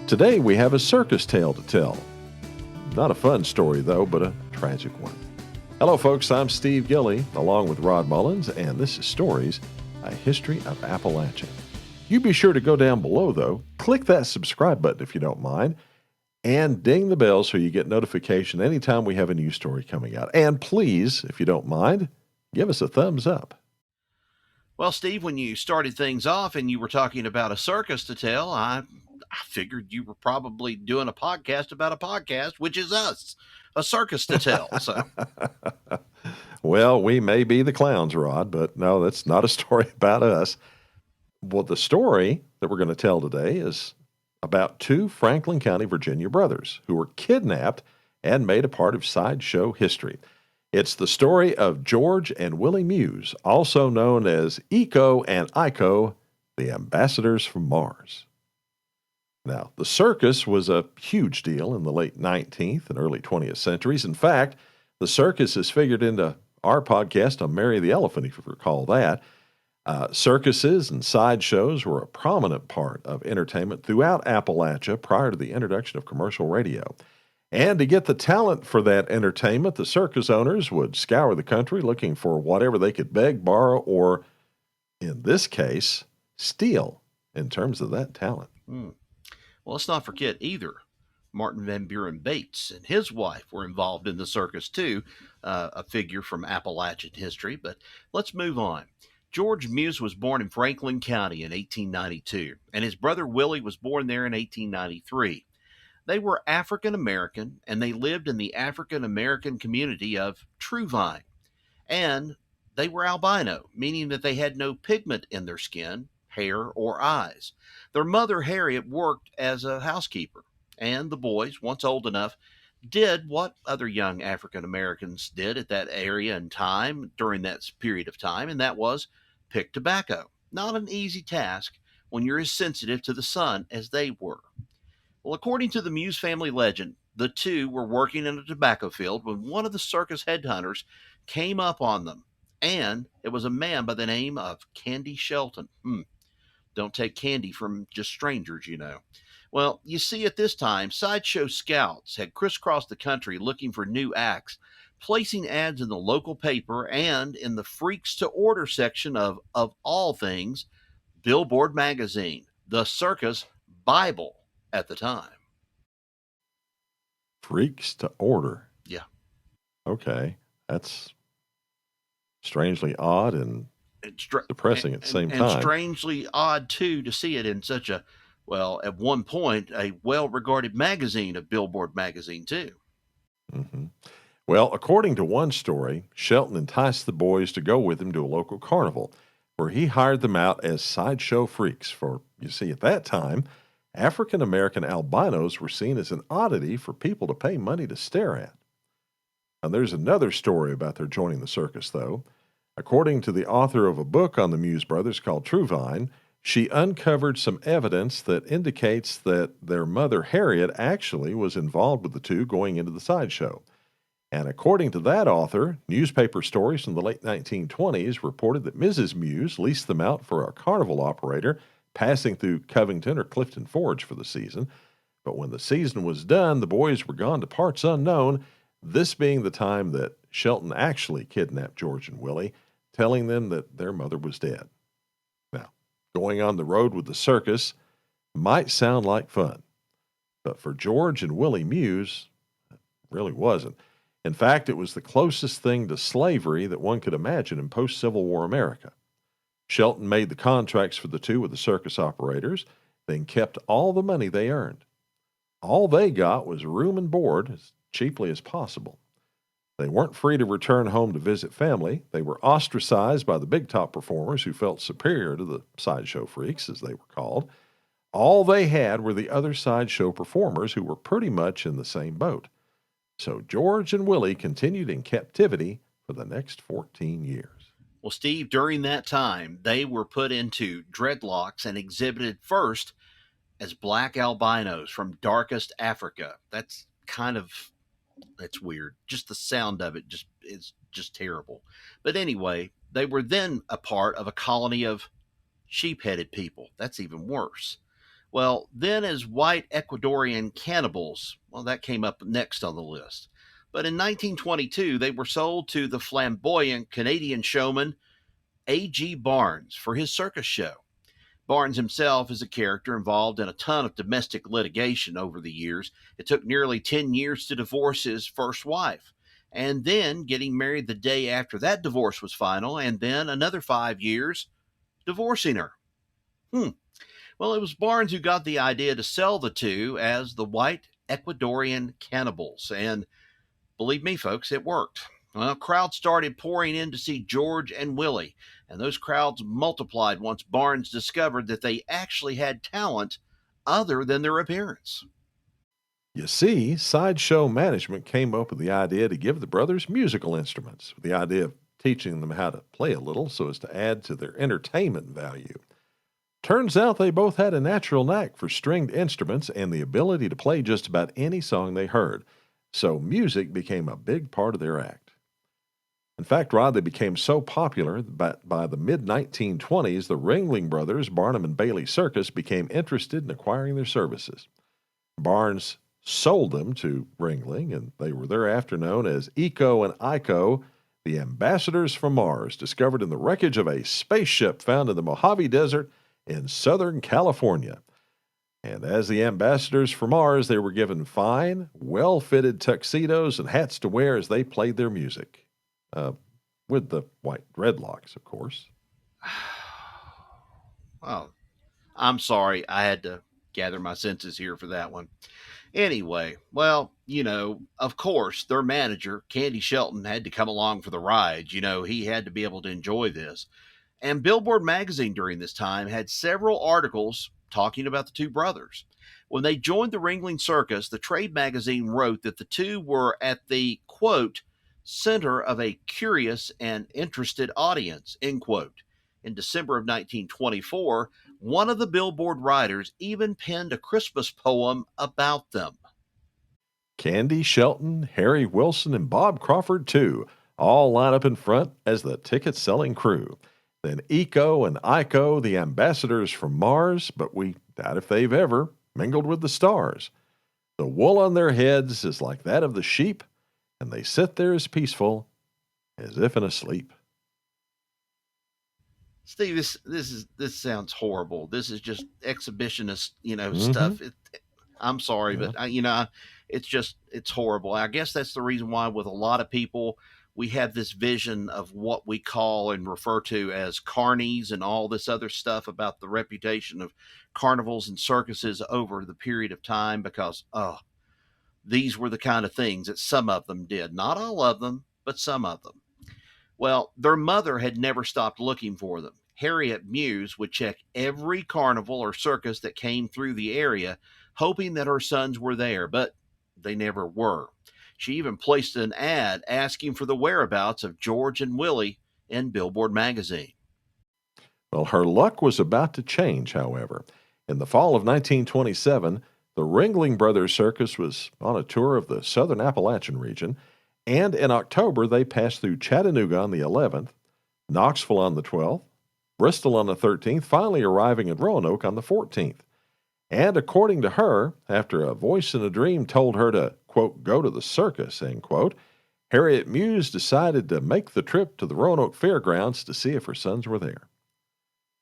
Today we have a circus tale to tell. Not a fun story though, but a tragic one. Hello folks, I'm Steve Gilly, along with Rod Mullins, and this is Stories, a History of Appalachia. You be sure to go down below though, click that subscribe button if you don't mind, and ding the bell so you get notification anytime we have a new story coming out. And please, if you don't mind, give us a thumbs up. Well, Steve, when you started things off and you were talking about a circus to tell, I figured you were probably doing a podcast about a podcast, which is us, a circus to tell. So, Well, we may be the clowns, Rod, but no, that's not a story about us. Well, the story that we're going to tell today is about two Franklin County, Virginia brothers who were kidnapped and made a part of sideshow history. It's the story of George and Willie Muse, also known as Eko and Iko, the ambassadors from Mars. Now, the circus was a huge deal in the late 19th and early 20th centuries. In fact, the circus is figured into our podcast on Mary the Elephant, if you recall that. Circuses and sideshows were a prominent part of entertainment throughout Appalachia prior to the introduction of commercial radio. And to get the talent for that entertainment, the circus owners would scour the country looking for whatever they could beg, borrow, or, in this case, steal in terms of that talent. well, let's not forget either. Martin Van Buren Bates and his wife were involved in the circus too, a figure from Appalachian history. But let's move on. George Muse was born in Franklin County in 1892, and his brother Willie was born there in 1893. They were African American, and they lived in the African American community of Truvine. And they were albino, meaning that they had no pigment in their skin, hair, or eyes. Their mother, Harriet, worked as a housekeeper, and the boys, once old enough, did what other young African Americans did at that area and time during that period of time, and that was pick tobacco. Not an easy task when you're as sensitive to the sun as they were. Well, according to the Muse family legend, the two were working in a tobacco field when one of the circus headhunters came up on them, and it was a man by the name of Candy Shelton. Don't take candy from just strangers, you know. Well, you see, at this time, sideshow scouts had crisscrossed the country looking for new acts, placing ads in the local paper and in the Freaks to Order section of all things, Billboard magazine, the circus Bible at the time. Freaks to Order. Yeah. Okay. That's strangely odd and depressing at the same time. And strangely odd, too, to see it in such a, well, at one point, a well-regarded magazine of Billboard magazine, too. Mm-hmm. Well, according to one story, Shelton enticed the boys to go with him to a local carnival, where he hired them out as sideshow freaks. For, you see, at that time, African-American albinos were seen as an oddity for people to pay money to stare at. And there's another story about their joining the circus, though. According to the author of a book on the Muse brothers called Truvine, she uncovered some evidence that indicates that their mother, Harriet, actually was involved with the two going into the sideshow. And according to that author, newspaper stories from the late 1920s reported that Mrs. Muse leased them out for a carnival operator passing through Covington or Clifton Forge for the season. But when the season was done, the boys were gone to parts unknown, this being the time that Shelton actually kidnapped George and Willie, telling them that their mother was dead. Now, going on the road with the circus might sound like fun, but for George and Willie Muse, it really wasn't. In fact, it was the closest thing to slavery that one could imagine in post-Civil War America. Shelton made the contracts for the two with the circus operators, then kept all the money they earned. All they got was room and board as cheaply as possible. They weren't free to return home to visit family. They were ostracized by the big top performers who felt superior to the sideshow freaks, as they were called. All they had were the other sideshow performers who were pretty much in the same boat. So George and Willie continued in captivity for the next 14 years. Well, Steve, during that time, they were put into dreadlocks and exhibited first as black albinos from darkest Africa. That's weird. Just the sound of it is just terrible. But anyway, they were then a part of a colony of sheep-headed people. That's even worse. Well, then as white Ecuadorian cannibals, well, that came up next on the list. But in 1922, they were sold to the flamboyant Canadian showman A.G. Barnes for his circus show. Barnes himself is a character involved in a ton of domestic litigation over the years. It took nearly 10 years to divorce his first wife, and then getting married the day after that divorce was final, and then another 5 years divorcing her. Well, it was Barnes who got the idea to sell the two as the white Ecuadorian cannibals, and believe me, folks, it worked. Well, crowds started pouring in to see George and Willie, and those crowds multiplied once Barnes discovered that they actually had talent other than their appearance. You see, sideshow management came up with the idea to give the brothers musical instruments, with the idea of teaching them how to play a little so as to add to their entertainment value. Turns out they both had a natural knack for stringed instruments and the ability to play just about any song they heard, so music became a big part of their act. In fact, Rod, they became so popular that by the mid 1920s, the Ringling Brothers, Barnum and Bailey Circus, became interested in acquiring their services. Barnes sold them to Ringling, and they were thereafter known as Eko and Iko, the ambassadors from Mars, discovered in the wreckage of a spaceship found in the Mojave Desert in Southern California. And as the ambassadors for Mars, they were given fine, well fitted tuxedos and hats to wear as they played their music. With the white dreadlocks, of course. Oh, I'm sorry. I had to gather my senses here for that one. Anyway, well, of course, their manager, Candy Shelton, had to come along for the ride. He had to be able to enjoy this. And Billboard magazine during this time had several articles talking about the two brothers. When they joined the Ringling Circus, the trade magazine wrote that the two were at the, quote, center of a curious and interested audience, end quote. In December of 1924, one of the Billboard writers even penned a Christmas poem about them. Candy Shelton, Harry Wilson, and Bob Crawford, too, all line up in front as the ticket selling crew. Then Eko and Iko, the ambassadors from Mars, but we doubt if they've ever mingled with the stars. The wool on their heads is like that of the sheep, and they sit there as peaceful as if in a sleep. Steve, this sounds horrible. This is just exhibitionist, Mm-hmm. stuff. I'm sorry, Yeah. but it's horrible. I guess that's the reason why with a lot of people we have this vision of what we call and refer to as carnies and all this other stuff about the reputation of carnivals and circuses over the period of time because these were the kind of things that some of them did. Not all of them, but some of them. Well, their mother had never stopped looking for them. Harriet Muse would check every carnival or circus that came through the area, hoping that her sons were there, but they never were. She even placed an ad asking for the whereabouts of George and Willie in Billboard magazine. Well, her luck was about to change, however. In the fall of 1927, the Ringling Brothers Circus was on a tour of the southern Appalachian region, and in October they passed through Chattanooga on the 11th, Knoxville on the 12th, Bristol on the 13th, finally arriving at Roanoke on the 14th. And according to her, after a voice in a dream told her to, quote, go to the circus, end quote, Harriet Muse decided to make the trip to the Roanoke Fairgrounds to see if her sons were there.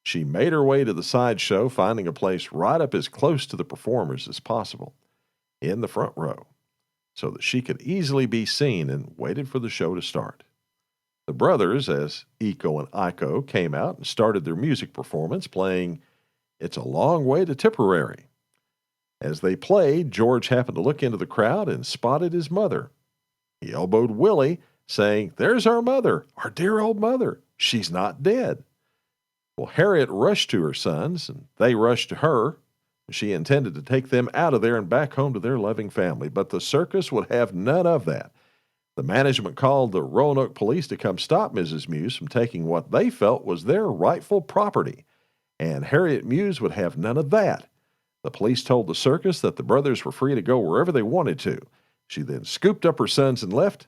She made her way to the sideshow, finding a place right up as close to the performers as possible, in the front row, so that she could easily be seen, and waited for the show to start. The brothers, as Eko and Iko, came out and started their music performance, playing It's a Long Way to Tipperary. As they played, George happened to look into the crowd and spotted his mother. He elbowed Willie, saying, There's our mother, our dear old mother. She's not dead. Well, Harriet rushed to her sons, and they rushed to her. She intended to take them out of there and back home to their loving family, but the circus would have none of that. The management called the Roanoke police to come stop Mrs. Muse from taking what they felt was their rightful property, and Harriet Muse would have none of that. The police told the circus that the brothers were free to go wherever they wanted to. She then scooped up her sons and left,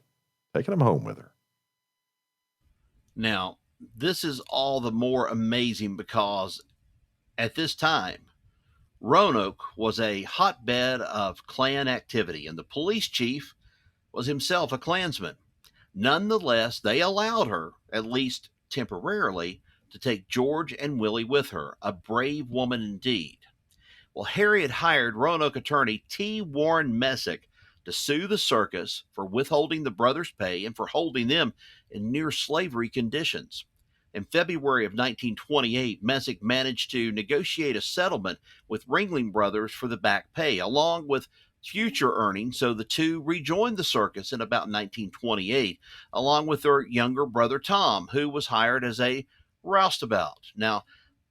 taking them home with her. Now, this is all the more amazing because at this time, Roanoke was a hotbed of Klan activity, and the police chief was himself a Klansman. Nonetheless, they allowed her, at least temporarily, to take George and Willie with her, a brave woman indeed. Well, Harriet hired Roanoke attorney T. Warren Messick to sue the circus for withholding the brothers' pay and for holding them in near slavery conditions. In February of 1928, Messick managed to negotiate a settlement with Ringling Brothers for the back pay, along with future earnings, so the two rejoined the circus in about 1928, along with their younger brother Tom, who was hired as a roustabout. Now,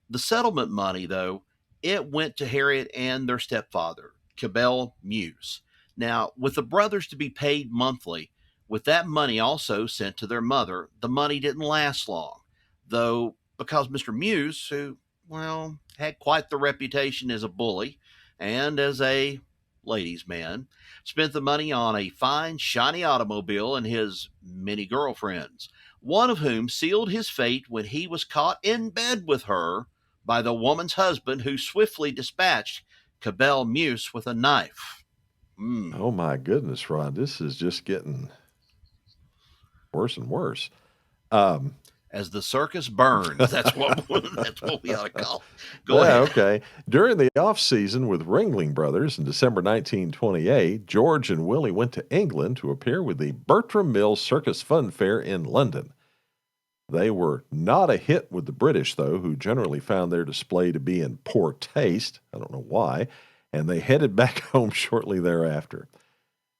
the settlement money, though, it went to Harriet and their stepfather, Cabell Muse. Now, with the brothers to be paid monthly, with that money also sent to their mother, the money didn't last long, though, because Mr. Muse, who, well, had quite the reputation as a bully and as a ladies' man, spent the money on a fine, shiny automobile and his many girlfriends, one of whom sealed his fate when he was caught in bed with her by the woman's husband, who swiftly dispatched Cabell Muse with a knife. Mm. Oh my goodness, Rod, this is just getting worse and worse. Um, As the circus burns, that's what we ought to call it. Go yeah, ahead. okay. During the off season with Ringling Brothers in December 1928, George and Willie went to England to appear with the Bertram Mills Circus Fun Fair in London. They were not a hit with the British, though, who generally found their display to be in poor taste. I don't know why. And they headed back home shortly thereafter.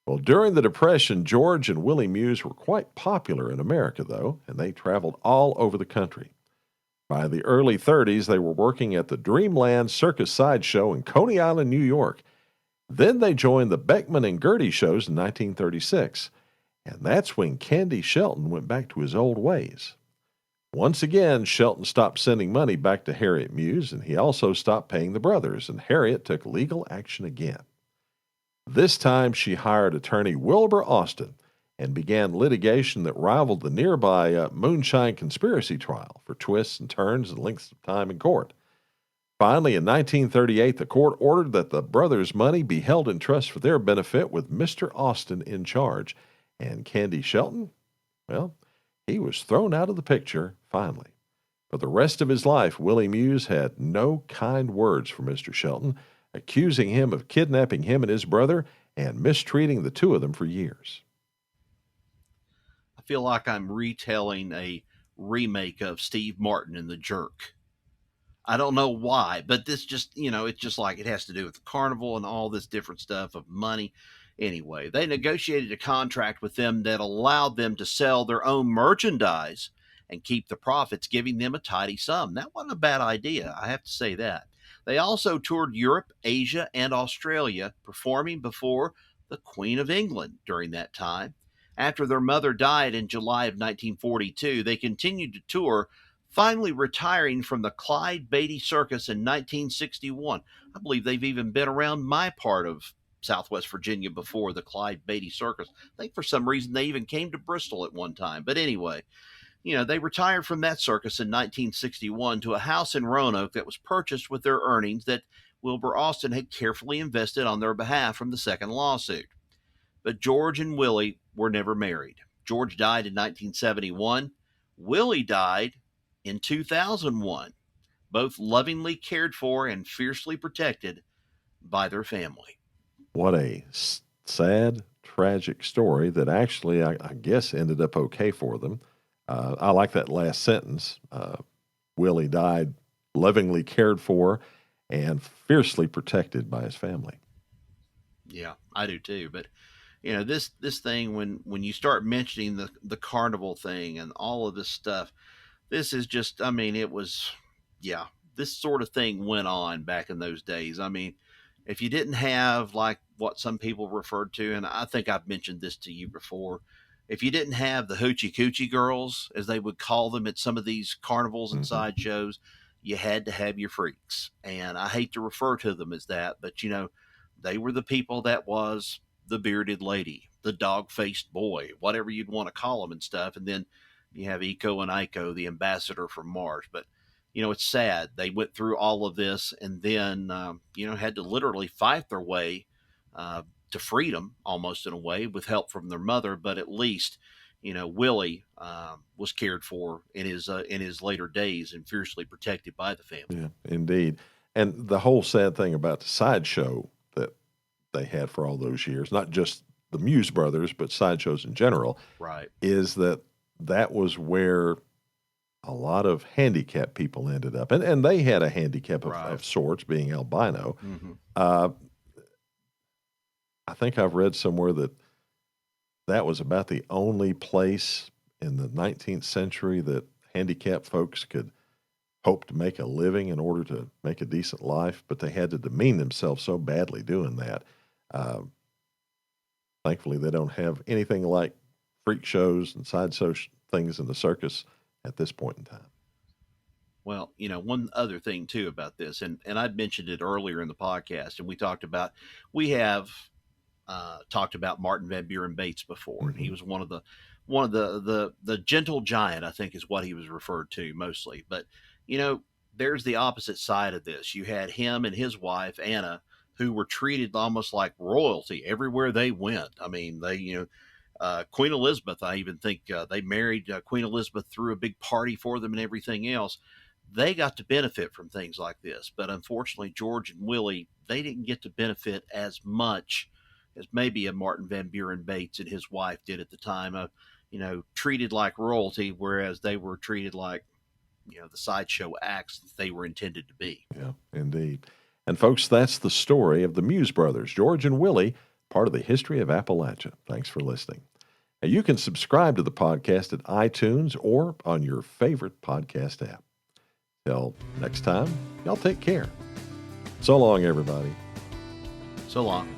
Well, during the Depression, George and Willie Muse were quite popular in America, though, and they traveled all over the country. By the early 30s, they were working at the Dreamland Circus Sideshow in Coney Island, New York. Then they joined the Beckman and Gertie shows in 1936, and that's when Candy Shelton went back to his old ways. Once again, Shelton stopped sending money back to Harriet Muse, and he also stopped paying the brothers, and Harriet took legal action again. This time, she hired attorney Wilbur Austin and began litigation that rivaled the nearby Moonshine Conspiracy trial for twists and turns and lengths of time in court. Finally, in 1938, the court ordered that the brothers' money be held in trust for their benefit with Mr. Austin in charge. And Candy Shelton, well, he was thrown out of the picture finally. For the rest of his life, Willie Muse had no kind words for Mr. Shelton, accusing him of kidnapping him and his brother and mistreating the two of them for years. I feel like I'm retelling a remake of Steve Martin and the Jerk. I don't know why, but this just, it's just like it has to do with the carnival and all this different stuff of money. Anyway, they negotiated a contract with them that allowed them to sell their own merchandise and keep the profits, giving them a tidy sum. That wasn't a bad idea, I have to say that. They also toured Europe, Asia, and Australia, performing before the Queen of England during that time. After their mother died in July of 1942, they continued to tour, finally retiring from the Clyde Beatty Circus in 1961. I believe they've even been around my part of Southwest Virginia before the Clyde Beatty Circus. I think for some reason they even came to Bristol at one time. But anyway, they retired from that circus in 1961 to a house in Roanoke that was purchased with their earnings that Wilbur Austin had carefully invested on their behalf from the second lawsuit. But George and Willie were never married. George died in 1971. Willie died in 2001, both lovingly cared for and fiercely protected by their family. What a sad, tragic story that actually, I guess, ended up okay for them. I like that last sentence. Willie died lovingly cared for and fiercely protected by his family. Yeah, I do too. But this thing, when you start mentioning the carnival thing and all of this stuff, this is just, I mean, it was, yeah, this sort of thing went on back in those days. I mean, if you didn't have like what some people referred to, and I think I've mentioned this to you before, if you didn't have the hoochie coochie girls, as they would call them at some of these carnivals and Mm-hmm. sideshows, you had to have your freaks. And I hate to refer to them as that, but they were the people that was the bearded lady, the dog faced boy, whatever you'd want to call them and stuff. And then you have Eko and Iko, the ambassador from Mars. But it's sad they went through all of this and then had to literally fight their way to freedom, almost in a way, with help from their mother. But at least Willie was cared for in his later days and fiercely protected by the family. Yeah, indeed. And the whole sad thing about the sideshow that they had for all those years, not just the Muse brothers, but sideshows in general, Right. is that was where a lot of handicapped people ended up. And they had a handicap Right. of sorts, being albino. Mm-hmm. I think I've read somewhere that was about the only place in the 19th century that handicapped folks could hope to make a living in order to make a decent life, but they had to demean themselves so badly doing that. Thankfully, they don't have anything like freak shows and sideshow things in the circus at this point in time. Well, one other thing too about this, and I'd mentioned it earlier in the podcast, and we have talked about Martin Van Buren Bates before, and he was one of the gentle giant, I think is what he was referred to mostly. But there's the opposite side of this. You had him and his wife Anna, who were treated almost like royalty everywhere they went. I mean, Queen Elizabeth, I even think they married Queen Elizabeth, threw a big party for them and everything else. They got to benefit from things like this. But unfortunately, George and Willie, they didn't get to benefit as much as maybe a Martin Van Buren Bates and his wife did at the time, treated like royalty, whereas they were treated like, the sideshow acts that they were intended to be. Yeah, indeed. And folks, that's the story of the Muse brothers, George and Willie, part of the history of Appalachia. Thanks for listening. Now, you can subscribe to the podcast at iTunes or on your favorite podcast app. Till next time, y'all take care. So long, everybody. So long.